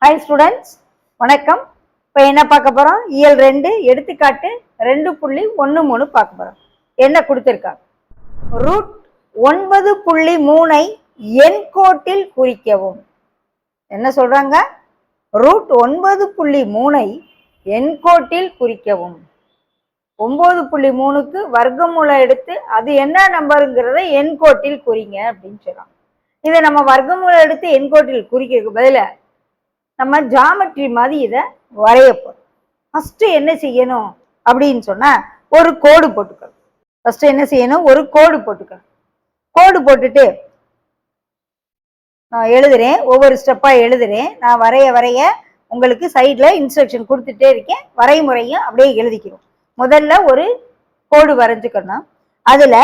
Hi students, வணக்கம். இப்போ என்ன பார்க்க போகிறோம்? இயல் 2 எடுத்துக்காட்டு 2.13 பார்க்க போகிறோம். என்ன கொடுத்துருக்காங்க? ரூட் 9.3 எண்கோட்டில் குறிக்கவும். என்ன சொல்றாங்க? ரூட் 9.3 எண்கோட்டில் குறிக்கவும். 9.3க்கு வர்க்கமூலம் எடுத்து அது என்ன நம்பருங்கிறத எண்கோட்டில் குறிங்க அப்படின்னு சொல்றாங்க. இதை நம்ம வர்க்கமூலம் எடுத்து எண்கோட்டில் குறிக்கிறதுக்கு பதிலாக நம்ம ஜாமெட்ரி மாதிரி இதை வரைய போறோம். ஃபர்ஸ்ட் என்ன செய்யணும் அப்படின்னு சொன்னா ஒரு கோடு போட்டுக்கணும். ஃபர்ஸ்ட் என்ன செய்யணும்? ஒரு கோடு போட்டுக்கணும். கோடு போட்டுட்டு நான் எழுதுறேன், ஒவ்வொரு ஸ்டெப்பா எழுதுறேன். நான் வரைய உங்களுக்கு சைட்ல இன்ஸ்ட்ரக்ஷன் கொடுத்துட்டே இருக்கேன். வரைமுறையும் அப்படியே எழுதிக்கிறோம். முதல்ல ஒரு கோடு வரைஞ்சுக்கணும். அதுல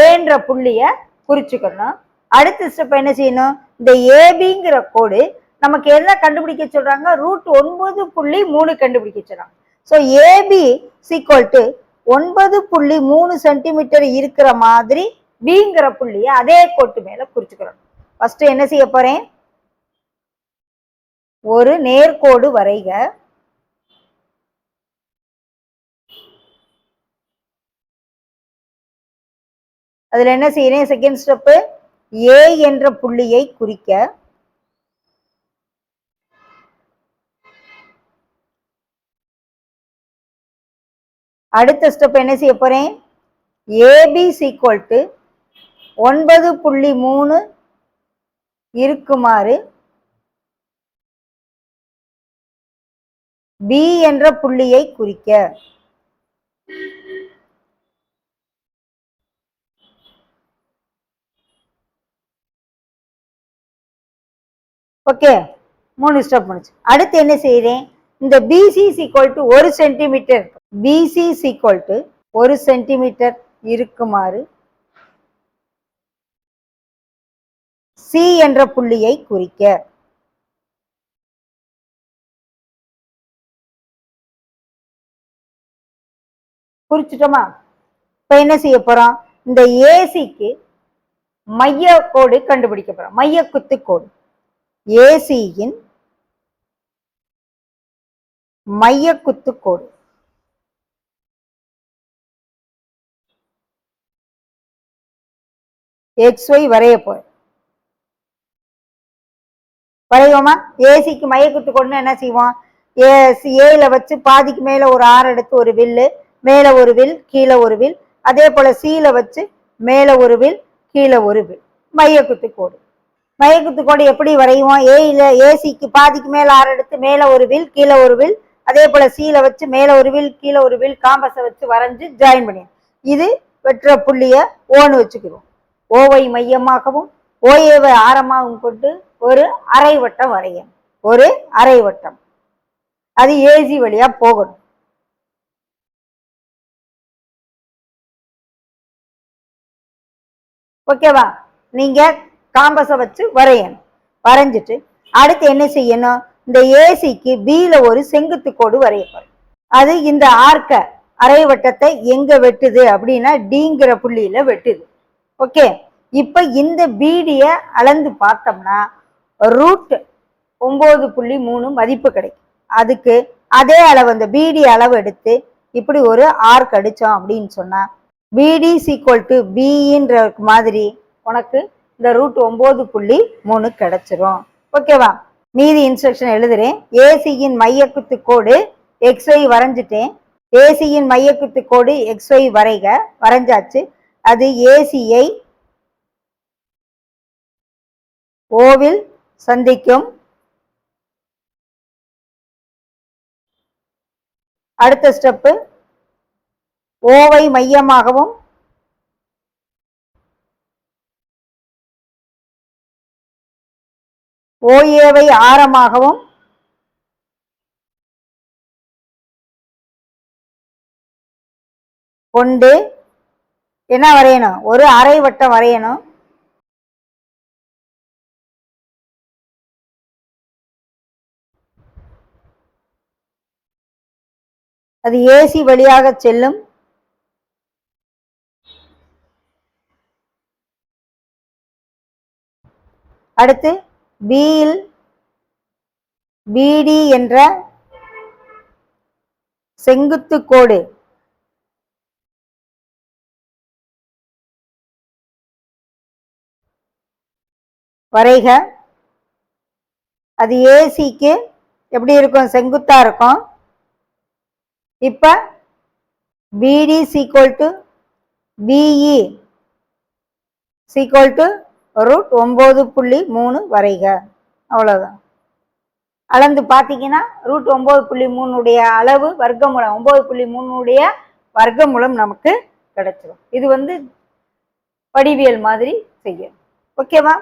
ஏன்ற புள்ளிய குறிச்சுக்கணும். அடுத்த ஸ்டெப் என்ன செய்யணும்? இந்த ஏபிங்கிற கோடு நமக்கு என்ன கண்டுபிடிக்க சொல்றாங்க? ரூட் 9.3 கண்டுபிடிக்க சொல்றாங்க. So AB equal to 9.3 centimetre இருக்கிற மாதிரி பிங்கிற புள்ளிய அதே கோட்டு மேல குறிச்சுக்கிறோம். ஃபர்ஸ்ட் என்ன செய்ய போறேன்? ஒரு நேர்கோடு வரைக. அதுல என்ன செய்யறேன்? செகண்ட் ஸ்டெப் ஏ என்ற புள்ளியை குறிக்க. அடுத்த ஸ்டெப் என்ன செய்ய போறேன்? ஏபி சீக்வல் டு 9.3 இருக்குமாறு பி என்ற புள்ளியை குறிக்க. ஓகே, 3 ஸ்டெப் முடிச்சு. அடுத்து என்ன செய்யறேன்? இந்த PC equal to 1 centimetre, PC equal to 1 centimetre இருக்குமாறு சி என்ற புள்ளியை குறிக்க. குறிச்சிட்டோமா? இப்ப என்ன செய்ய போறோம்? இந்த ஏசிக்கு மைய கோடு கண்டுபிடிக்க போறோம். மைய குத்து கோடு. ஏசியின் மைய குத்து கோடு. XY வரைய போறோம். வரைவோமா? ஏசிக்கு மைய குத்து கோடுன்னு என்ன செய்வோம்? ஏல வச்சு பாதிக்கு மேல ஒரு ஆறு எடுத்து ஒரு வில்லு, மேல ஒரு வில், கீழே ஒரு வில். அதே போல சீல வச்சு மேல ஒரு வில், கீழே ஒரு வில். மைய குத்து கோடு. மைய குத்து கோடு எப்படி வரைவோம்? ஏசிக்கு பாதிக்கு மேல ஆறு எடுத்து மேல ஒரு வில், கீழே ஒரு வில். அதே போல சீல வச்சு மேல ஒரு வில், கீழே ஒரு வில், காம்பஸை வச்சு வரைஞ்சு ஜாயின் பண்ணி இது வெற்ற புள்ளிய ஓன்னு வச்சுக்கிறோம். ஓவை மையமாகவும் ஓஏவை ஆரமாகவும் கொண்டு ஒரு அரை வட்டம் வரையணும். ஒரு அரை வட்டம். அது ஏசி வழியா போகணும். ஓகேவா? நீங்க காம்பஸை வச்சு வரையணும். வரைஞ்சிட்டு அடுத்து என்ன செய்யணும்? இந்த ஏசிக்கு பில ஒரு செங்குத்து கோடு வரையப்படும். அது இந்த ஆர்க்க அரை வட்டத்தை எங்க வெட்டுது அப்படின்னா டிங்கிற புள்ளியில வெட்டுது. ஓகே, இப்ப இந்த பிடிய அளந்து பார்த்தோம்னா ரூட் 9.3 மதிப்பு கிடைக்கும். அதுக்கு அதே அளவு, அந்த பிடி அளவு எடுத்து இப்படி ஒரு ஆர்க் அடிச்சோம் அப்படின்னு சொன்னா பிடி சீக்வல் டு பின்ற மாதிரி உனக்கு இந்த ரூட் 9.3 கிடைச்சிரும். ஓகேவா? மீதி இன்ஸ்ட்ரக்ஷன் எழுதுறேன். ஏசியின் மையக்குத்து கோடு XY வரைஞ்சிட்டேன். ஏசியின் மையக்குத்து கோடு XY வரைக. வரைஞ்சாச்சு. அது ஏசியை ஓவில் சந்திக்கும். அடுத்த ஸ்டெப் ஓவை மையமாகவும் ஓஏவை ஆரமாகவும் கொண்டு என்ன வரையணும்? ஒரு அரை வட்டம் வரையணும். அது ஏசி வழியாக செல்லும். அடுத்து பியில் பிடி என்ற செங்குத்து கோடு வரைக. அது ஏசிக்கு எப்படி இருக்கும்? செங்குத்தா இருக்கும். இப்ப PD equal to PE equal to √9.3 வரைக. அவ்வளவுதான். அளந்து பார்த்தீங்கன்னா √9.3 உடைய அளவு வர்க்கமூலம் 9.3 உடைய வர்க்கமூலம் நமக்கு கிடைச்சிடும். இது வடிவியல் மாதிரி செய்யும். ஓகேவா?